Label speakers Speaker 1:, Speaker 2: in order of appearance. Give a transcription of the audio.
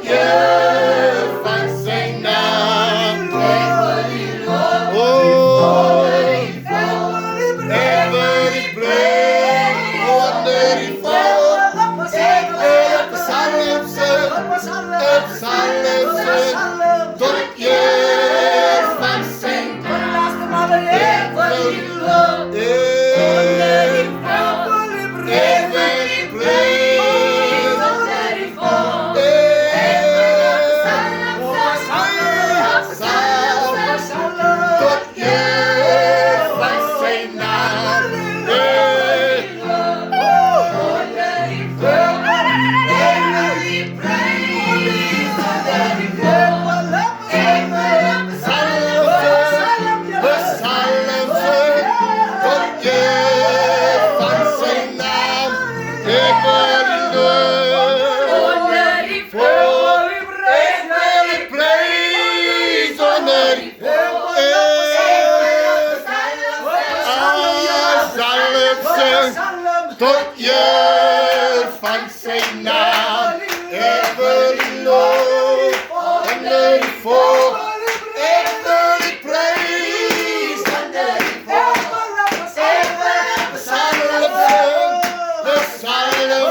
Speaker 1: je van zijn naam. Oh, every praise, wonderful. Het psalm zingen, tot je van zijn naam. Every praise, tot je van zijn naam. Tot je van zijn naam.